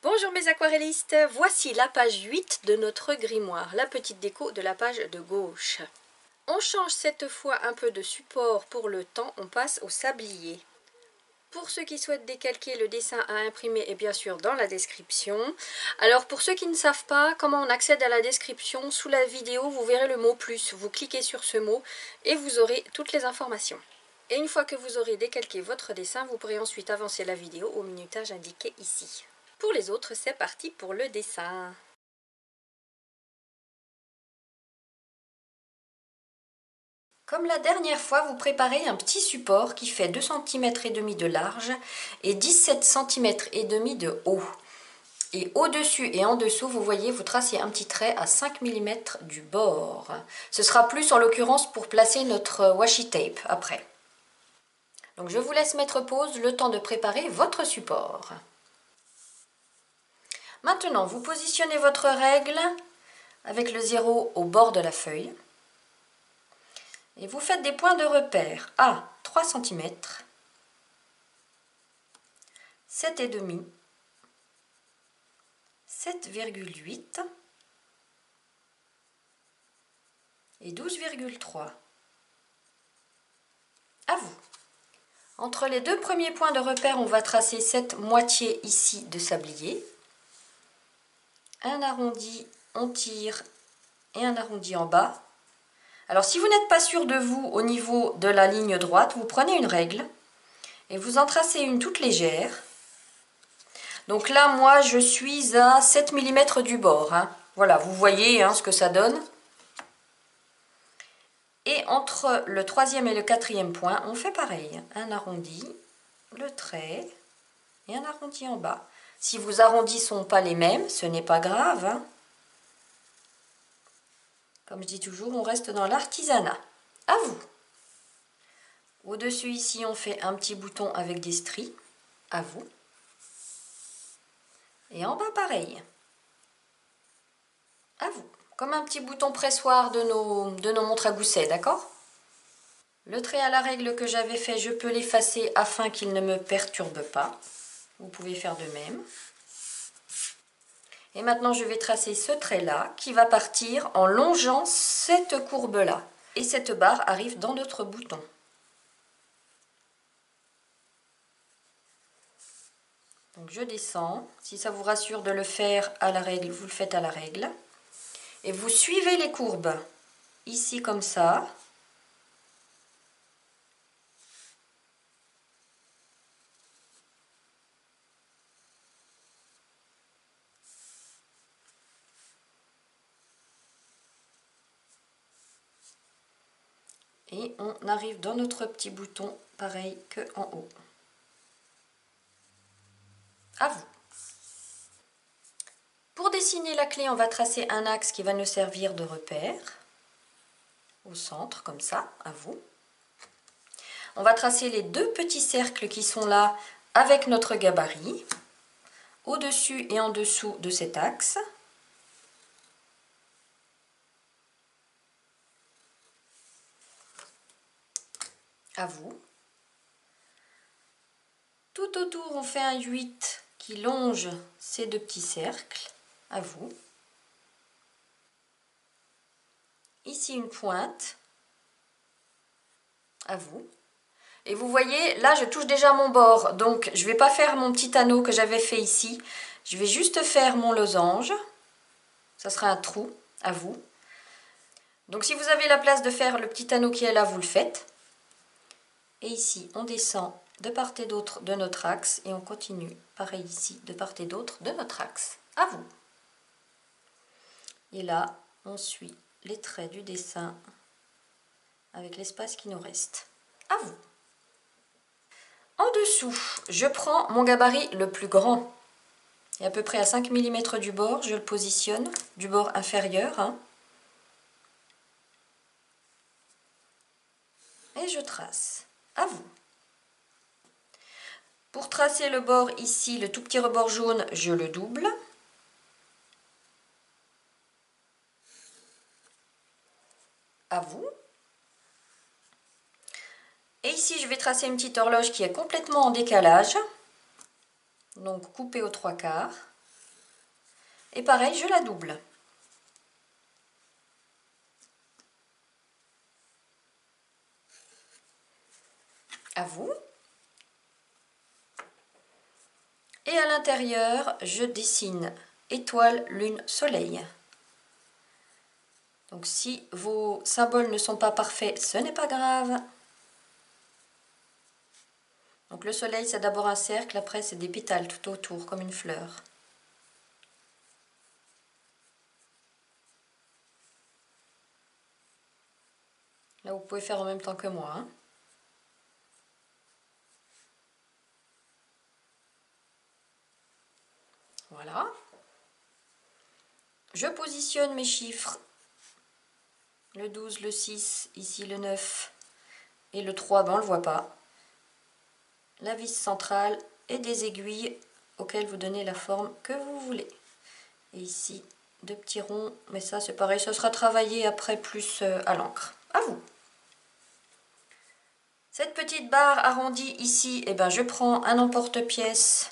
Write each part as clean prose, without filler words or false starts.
Bonjour mes aquarellistes, voici la page 8 de notre grimoire, la petite déco de la page de gauche. On change cette fois un peu de support pour le temps, on passe au sablier. Pour ceux qui souhaitent décalquer, le dessin à imprimer est bien sûr dans la description. Alors pour ceux qui ne savent pas comment on accède à la description, sous la vidéo vous verrez le mot plus, vous cliquez sur ce mot et vous aurez toutes les informations. Et une fois que vous aurez décalqué votre dessin, vous pourrez ensuite avancer la vidéo au minutage indiqué ici. Pour les autres, c'est parti pour le dessin. Comme la dernière fois, vous préparez un petit support qui fait 2,5 cm de large et 17 cm et demi de haut. Et au-dessus et en dessous, vous voyez, vous tracez un petit trait à 5 mm du bord. Ce sera plus en l'occurrence pour placer notre washi tape après. Donc je vous laisse mettre pause le temps de préparer votre support. Maintenant, vous positionnez votre règle avec le 0 au bord de la feuille. Et vous faites des points de repère à 3 cm, 7,5, 7,8 et 12,3. À vous. Entre les deux premiers points de repère, on va tracer cette moitié ici de sablier. Un arrondi, on tire et un arrondi en bas. Alors si vous n'êtes pas sûr de vous au niveau de la ligne droite, vous prenez une règle et vous en tracez une toute légère. Donc là, moi, je suis à 7 mm du bord. Voilà, vous voyez ce que ça donne. Et entre le troisième et le quatrième point, on fait pareil. Un arrondi, le trait et un arrondi en bas. Si vos arrondis ne sont pas les mêmes, ce n'est pas grave. Comme je dis toujours, on reste dans l'artisanat. À vous. Au-dessus ici, on fait un petit bouton avec des stries. À vous. Et en bas, pareil. À vous. Comme un petit bouton pressoir de nos montres à gousset, d'accord? Le trait à la règle que j'avais fait, je peux l'effacer afin qu'il ne me perturbe pas. Vous pouvez faire de même. Et maintenant, je vais tracer ce trait-là qui va partir en longeant cette courbe-là. Et cette barre arrive dans notre bouton. Donc je descends. Si ça vous rassure de le faire à la règle, vous le faites à la règle. Et vous suivez les courbes. Ici comme ça. Et on arrive dans notre petit bouton, pareil que en haut. À vous. Pour dessiner la clé, on va tracer un axe qui va nous servir de repère. Au centre, comme ça, à vous. On va tracer les deux petits cercles qui sont là avec notre gabarit, au-dessus et en dessous de cet axe. À vous. Tout autour, on fait un 8 qui longe ces deux petits cercles. À vous. Ici, une pointe. À vous. Et vous voyez, là, je touche déjà mon bord. Donc, je ne vais pas faire mon petit anneau que j'avais fait ici. Je vais juste faire mon losange. Ça sera un trou. À vous. Donc, si vous avez la place de faire le petit anneau qui est là, vous le faites. Et ici, on descend de part et d'autre de notre axe et on continue, pareil ici, de part et d'autre de notre axe. À vous. Et là, on suit les traits du dessin avec l'espace qui nous reste. À vous. En dessous, je prends mon gabarit le plus grand. Et à peu près à 5 mm du bord, je le positionne, du bord inférieur. Et je trace. À vous. Pour tracer le bord ici, le tout petit rebord jaune, je le double. À vous. Et ici, je vais tracer une petite horloge qui est complètement en décalage. Donc, coupée aux 3/4. Et pareil, je la double. À vous. Et à l'intérieur, je dessine étoile, lune, soleil. Donc si vos symboles ne sont pas parfaits, ce n'est pas grave. Donc le soleil, c'est d'abord un cercle, après c'est des pétales tout autour, comme une fleur. Là, vous pouvez faire en même temps que moi, hein. Voilà. Je positionne mes chiffres. Le 12, le 6, ici le 9 et le 3, ben on ne le voit pas. La vis centrale et des aiguilles auxquelles vous donnez la forme que vous voulez. Et ici, deux petits ronds, mais ça c'est pareil, ce sera travaillé après plus à l'encre. À vous. Cette petite barre arrondie ici, eh ben, je prends un emporte-pièce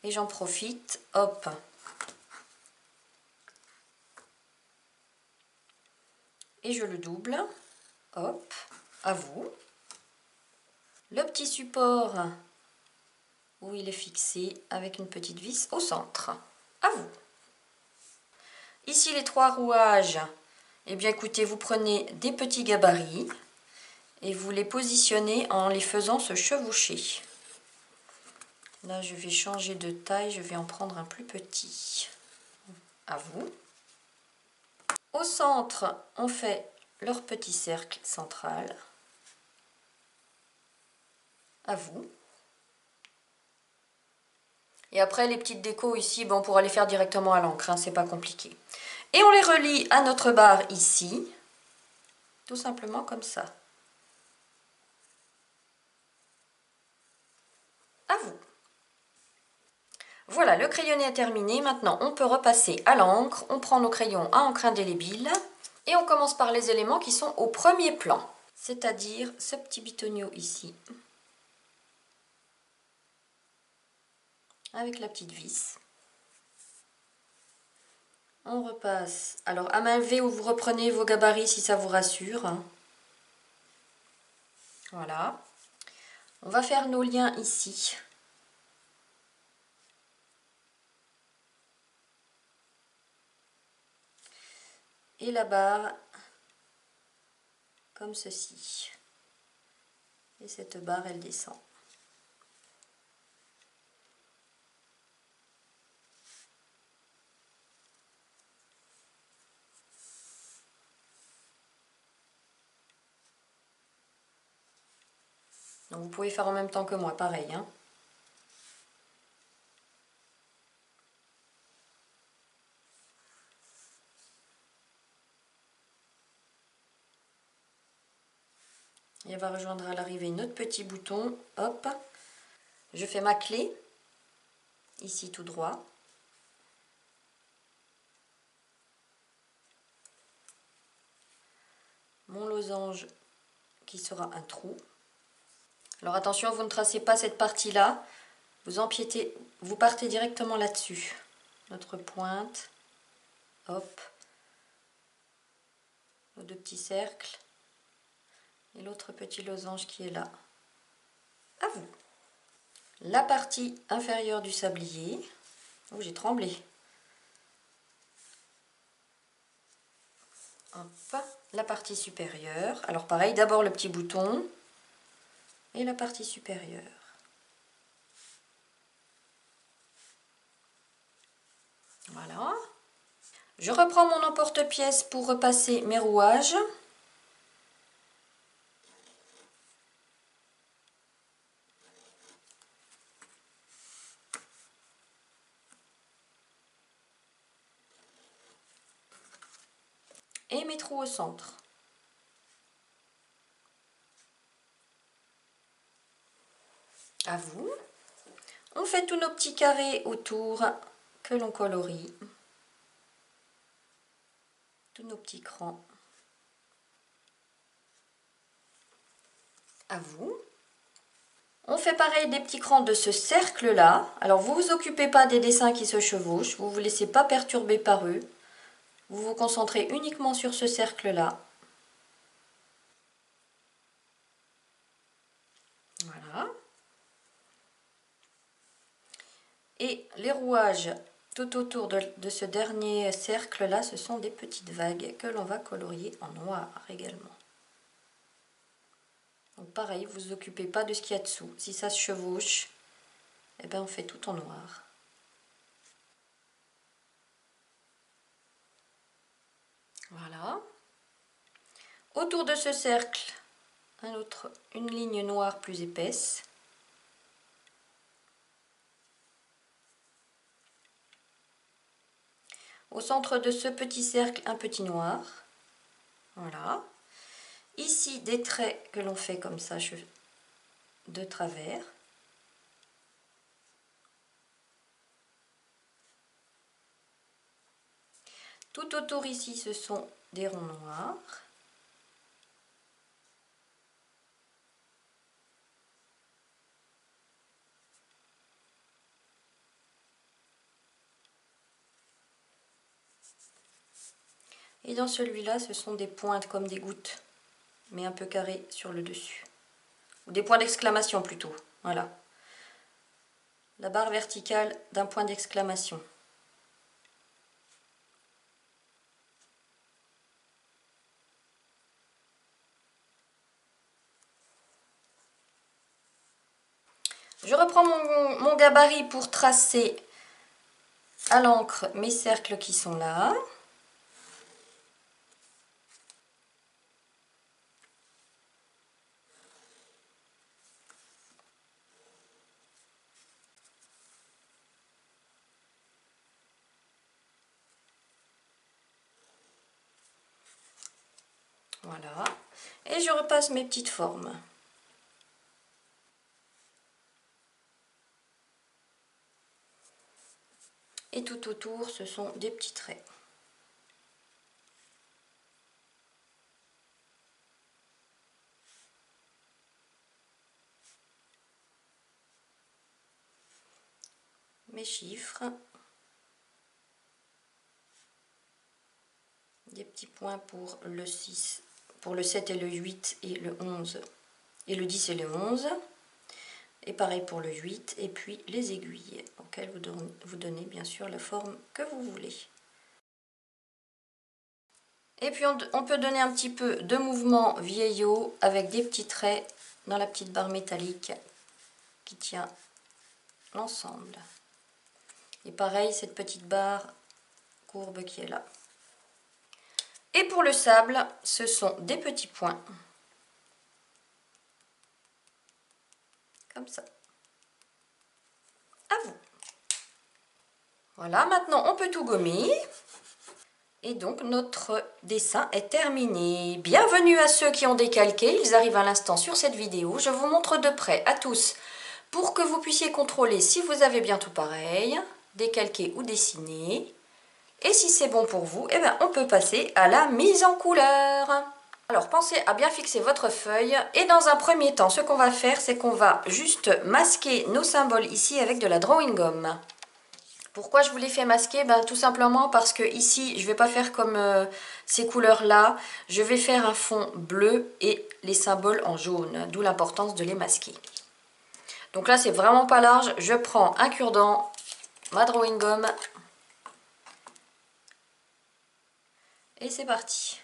et j'en profite, hop. Et je le double, hop, à vous. Le petit support où il est fixé avec une petite vis au centre, à vous. Ici les trois rouages, eh bien écoutez, vous prenez des petits gabarits et vous les positionnez en les faisant se chevaucher. Là je vais changer de taille, je vais en prendre un plus petit. À vous. Au centre, on fait leur petit cercle central. À vous. Et après les petites décos ici, bon, on pourra les faire directement à l'encre, hein, c'est pas compliqué. Et on les relie à notre barre ici, tout simplement comme ça. À vous. Voilà, le crayonné est terminé. Maintenant, on peut repasser à l'encre. On prend nos crayons à encre indélébile et on commence par les éléments qui sont au premier plan, c'est-à-dire ce petit bitonio ici, avec la petite vis. On repasse. Alors, à main levée, où vous reprenez vos gabarits si ça vous rassure. Voilà. On va faire nos liens ici. Et la barre comme ceci. Et cette barre, elle descend. Donc vous pouvez faire en même temps que moi, pareil, hein. Et elle va rejoindre à l'arrivée notre petit bouton. Hop. Je fais ma clé. Ici tout droit. Mon losange qui sera un trou. Alors attention, vous ne tracez pas cette partie-là. Vous empiétez, vous partez directement là-dessus. Notre pointe. Hop. Nos deux petits cercles. Et l'autre petit losange qui est là. À vous. La partie inférieure du sablier. Oh, j'ai tremblé. Hop. La partie supérieure. Alors pareil, d'abord le petit bouton. Et la partie supérieure. Voilà. Je reprends mon emporte-pièce pour repasser mes rouages. Et mes trous au centre. À vous. On fait tous nos petits carrés autour que l'on colorie. Tous nos petits crans. À vous. On fait pareil des petits crans de ce cercle-là. Alors vous vous occupez pas des dessins qui se chevauchent, vous vous laissez pas perturber par eux. Vous vous concentrez uniquement sur ce cercle-là. Voilà. Et les rouages tout autour de ce dernier cercle-là, ce sont des petites vagues que l'on va colorier en noir également. Donc pareil, vous ne vous occupez pas de ce qu'il y a dessous. Si ça se chevauche, eh ben on fait tout en noir. Voilà. Autour de ce cercle, une ligne noire plus épaisse. Au centre de ce petit cercle, un petit noir. Voilà. Ici, des traits que l'on fait comme ça, de travers. Tout autour ici, ce sont des ronds noirs. Et dans celui-là, ce sont des pointes comme des gouttes, mais un peu carrées sur le dessus. Ou des points d'exclamation plutôt, voilà. La barre verticale d'un point d'exclamation. Je reprends mon gabarit pour tracer à l'encre mes cercles qui sont là. Voilà. Et je repasse mes petites formes. Et tout autour, ce sont des petits traits. Mes chiffres. Des petits points pour le 6, pour le 7 et le 8 et le 11. Et le 10 et le 11. Et pareil pour le 8. Et puis les aiguilles, auxquelles vous donnez bien sûr la forme que vous voulez. Et puis on peut donner un petit peu de mouvement vieillot avec des petits traits dans la petite barre métallique qui tient l'ensemble. Et pareil, cette petite barre courbe qui est là. Et pour le sable, ce sont des petits points. Comme ça. À vous. Voilà, maintenant on peut tout gommer. Et donc notre dessin est terminé. Bienvenue à ceux qui ont décalqué, ils arrivent à l'instant sur cette vidéo. Je vous montre de près à tous pour que vous puissiez contrôler si vous avez bien tout pareil, décalqué ou dessiné. Et si c'est bon pour vous, eh bien, on peut passer à la mise en couleur. Alors pensez à bien fixer votre feuille et dans un premier temps, ce qu'on va faire, c'est qu'on va juste masquer nos symboles ici avec de la drawing gum. Pourquoi je vous les fais masquer? Tout simplement parce que ici, je ne vais pas faire comme ces couleurs-là. Je vais faire un fond bleu et les symboles en jaune, d'où l'importance de les masquer. Donc là, c'est vraiment pas large. Je prends un cure-dent, ma drawing gum et c'est parti.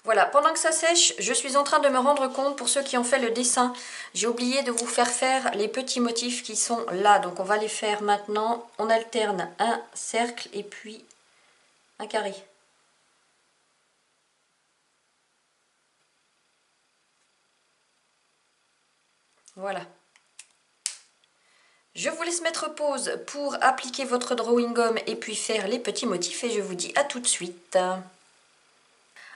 Voilà, pendant que ça sèche, je suis en train de me rendre compte, pour ceux qui ont fait le dessin, j'ai oublié de vous faire les petits motifs qui sont là. Donc on va les faire maintenant. On alterne un cercle et puis un carré. Voilà. Je vous laisse mettre pause pour appliquer votre drawing gum et puis faire les petits motifs et je vous dis à tout de suite.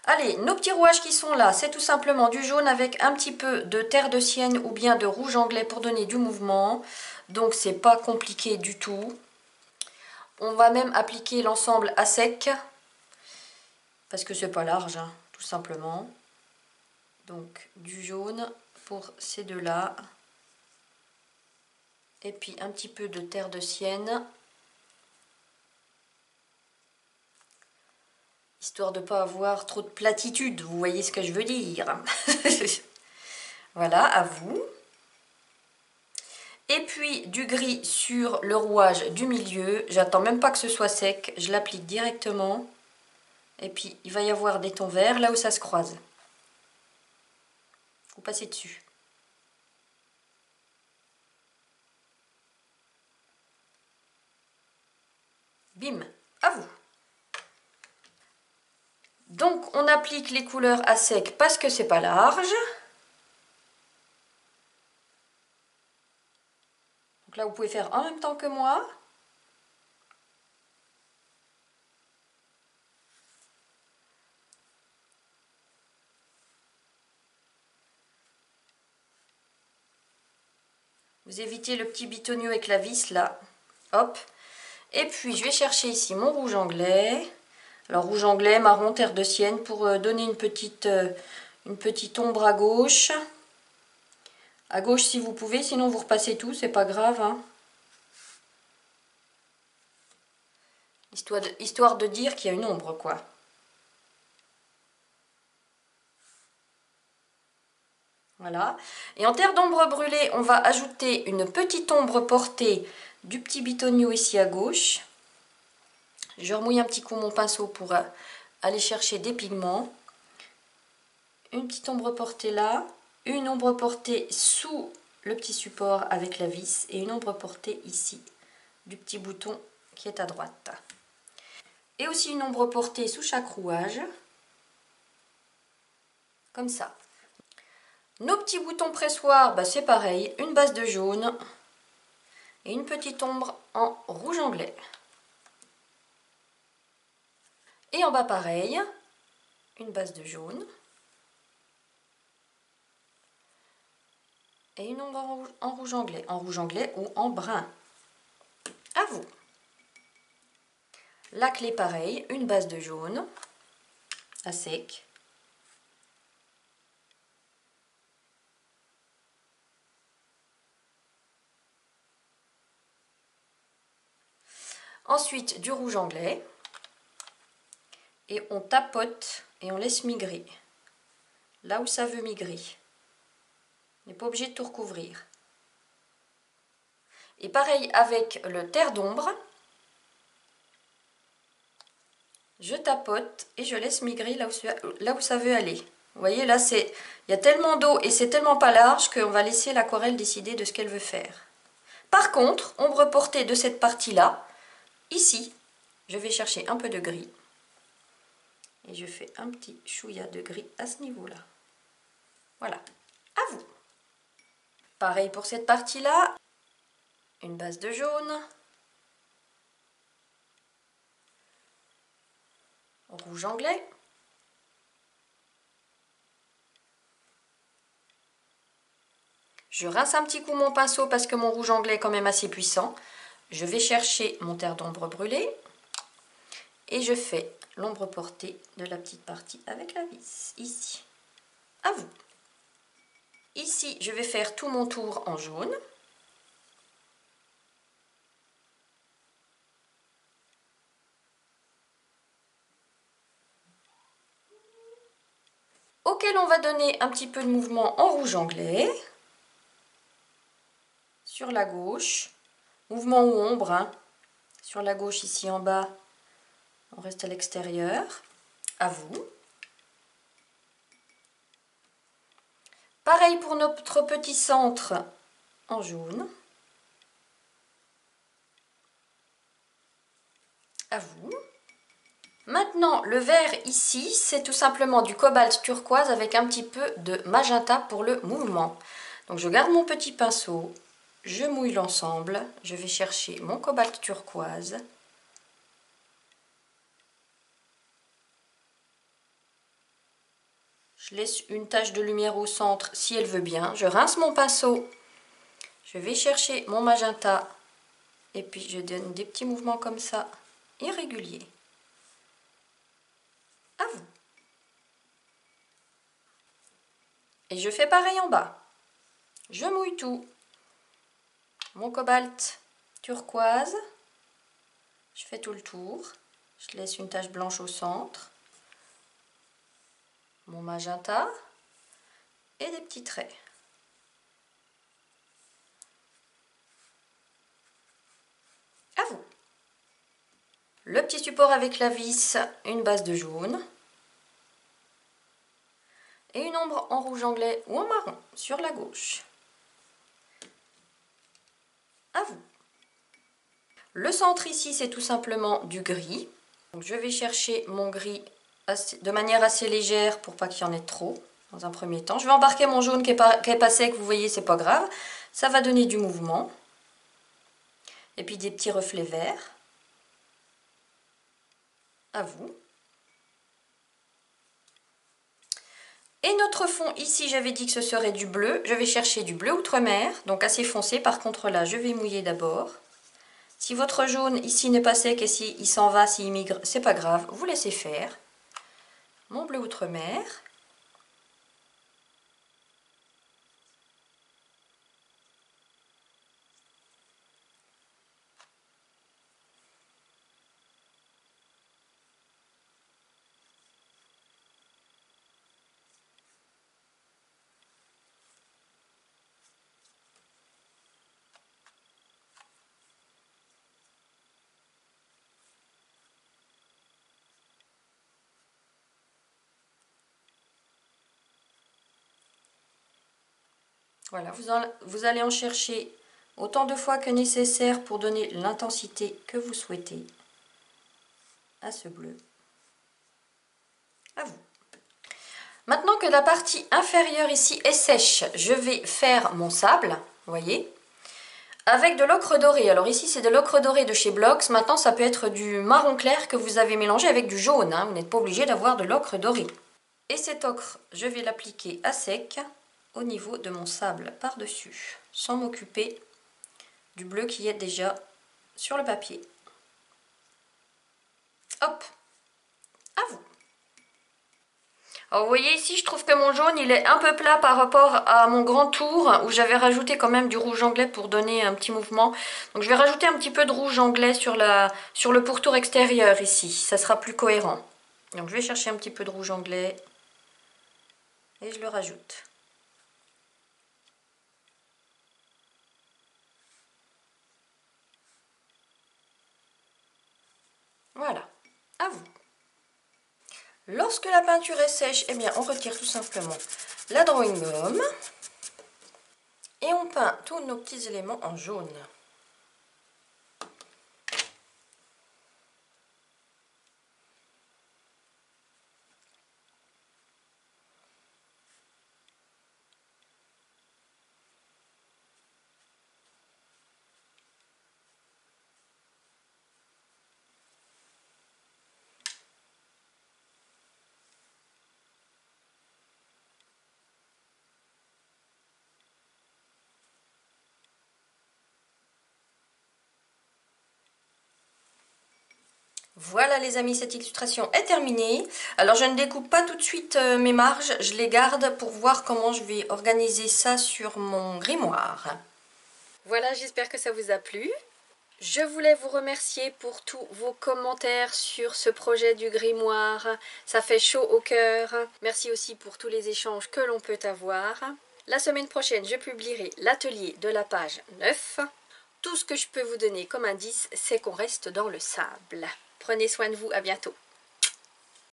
Allez, nos petits rouages qui sont là, c'est tout simplement du jaune avec un petit peu de terre de sienne ou bien de rouge anglais pour donner du mouvement. Donc c'est pas compliqué du tout. On va même appliquer l'ensemble à sec parce que c'est pas large, hein, tout simplement. Donc du jaune pour ces deux-là. Et puis un petit peu de terre de sienne. Histoire de ne pas avoir trop de platitude, vous voyez ce que je veux dire. Voilà, à vous. Et puis du gris sur le rouage du milieu. J'attends même pas que ce soit sec, je l'applique directement. Et puis il va y avoir des tons verts là où ça se croise. Vous passez dessus. Bim, à vous. Donc on applique les couleurs à sec parce que c'est pas large. Donc là vous pouvez faire en même temps que moi. Vous évitez le petit bitonio avec la vis là. Hop. Et puis je vais chercher ici mon rouge anglais. Alors rouge anglais, marron, terre de sienne pour donner une petite ombre à gauche. À gauche si vous pouvez, sinon vous repassez tout, c'est pas grave. Hein. Histoire de dire qu'il y a une ombre quoi. Voilà. Et en terre d'ombre brûlée, on va ajouter une petite ombre portée du petit bitonio ici à gauche. Je remouille un petit coup mon pinceau pour aller chercher des pigments. Une petite ombre portée là. Une ombre portée sous le petit support avec la vis. Et une ombre portée ici du petit bouton qui est à droite. Et aussi une ombre portée sous chaque rouage. Comme ça. Nos petits boutons pressoirs, bah c'est pareil. Une base de jaune. Et une petite ombre en rouge anglais. Et en bas pareil, une base de jaune. Et une ombre en rouge anglais ou en brun. À vous. La clé pareil, une base de jaune à sec. Ensuite du rouge anglais. Et on tapote et on laisse migrer. Là où ça veut migrer. On n'est pas obligé de tout recouvrir. Et pareil avec le terre d'ombre. Je tapote et je laisse migrer là où ça veut aller. Vous voyez là, il y a tellement d'eau et c'est tellement pas large qu'on va laisser l'aquarelle décider de ce qu'elle veut faire. Par contre, ombre portée de cette partie-là, ici, je vais chercher un peu de gris. Et je fais un petit chouïa de gris à ce niveau-là. Voilà, à vous. Pareil pour cette partie-là, une base de jaune. Rouge anglais. Je rince un petit coup mon pinceau parce que mon rouge anglais est quand même assez puissant. Je vais chercher mon terre d'ombre brûlée. Et je fais l'ombre portée de la petite partie avec la vis, ici. À vous. Ici, je vais faire tout mon tour en jaune. Auquel on va donner un petit peu de mouvement en rouge anglais. Sur la gauche. Mouvement ou ombre. Hein. Sur la gauche, ici en bas, on reste à l'extérieur. À vous. Pareil pour notre petit centre en jaune. À vous. Maintenant, le vert ici, c'est tout simplement du cobalt turquoise avec un petit peu de magenta pour le mouvement. Donc je garde mon petit pinceau, je mouille l'ensemble, je vais chercher mon cobalt turquoise. Je laisse une tache de lumière au centre si elle veut bien. Je rince mon pinceau, je vais chercher mon magenta et puis je donne des petits mouvements comme ça, irréguliers. À vous. Et je fais pareil en bas. Je mouille tout. Mon cobalt turquoise. Je fais tout le tour. Je laisse une tache blanche au centre. Mon magenta. Et des petits traits. À vous. Le petit support avec la vis, une base de jaune. Et une ombre en rouge anglais ou en marron sur la gauche. À vous. Le centre ici, c'est tout simplement du gris. Donc, je vais chercher mon gris de manière assez légère pour pas qu'il y en ait trop dans un premier temps. Je vais embarquer mon jaune qui est pas sec, vous voyez, c'est pas grave. Ça va donner du mouvement. Et puis des petits reflets verts. À vous. Et notre fond, ici, j'avais dit que ce serait du bleu. Je vais chercher du bleu outre-mer, donc assez foncé. Par contre, là, je vais mouiller d'abord. Si votre jaune, ici, n'est pas sec et s'il s'en va, s'il migre, c'est pas grave. Vous laissez faire. Mon bleu outre-mer. Voilà, vous allez en chercher autant de fois que nécessaire pour donner l'intensité que vous souhaitez à ce bleu. À vous. Maintenant que la partie inférieure ici est sèche, je vais faire mon sable, vous voyez, avec de l'ocre doré. Alors ici c'est de l'ocre doré de chez Blox. Maintenant ça peut être du marron clair que vous avez mélangé avec du jaune, hein. Vous n'êtes pas obligé d'avoir de l'ocre doré. Et cet ocre, je vais l'appliquer à sec au niveau de mon sable par-dessus, sans m'occuper du bleu qui est déjà sur le papier. Hop, à vous. Alors vous voyez ici, je trouve que mon jaune, il est un peu plat par rapport à mon grand tour, où j'avais rajouté quand même du rouge anglais pour donner un petit mouvement. Donc je vais rajouter un petit peu de rouge anglais sur le pourtour extérieur ici, ça sera plus cohérent. Donc je vais chercher un petit peu de rouge anglais et je le rajoute. Voilà, à vous. Lorsque la peinture est sèche, eh bien, on retire tout simplement la drawing gum et on peint tous nos petits éléments en jaune. Voilà les amis, cette illustration est terminée. Alors je ne découpe pas tout de suite mes marges, je les garde pour voir comment je vais organiser ça sur mon grimoire. Voilà, j'espère que ça vous a plu. Je voulais vous remercier pour tous vos commentaires sur ce projet du grimoire. Ça fait chaud au cœur. Merci aussi pour tous les échanges que l'on peut avoir. La semaine prochaine, je publierai l'atelier de la page 9. Tout ce que je peux vous donner comme indice, c'est qu'on reste dans le sable. Prenez soin de vous, à bientôt.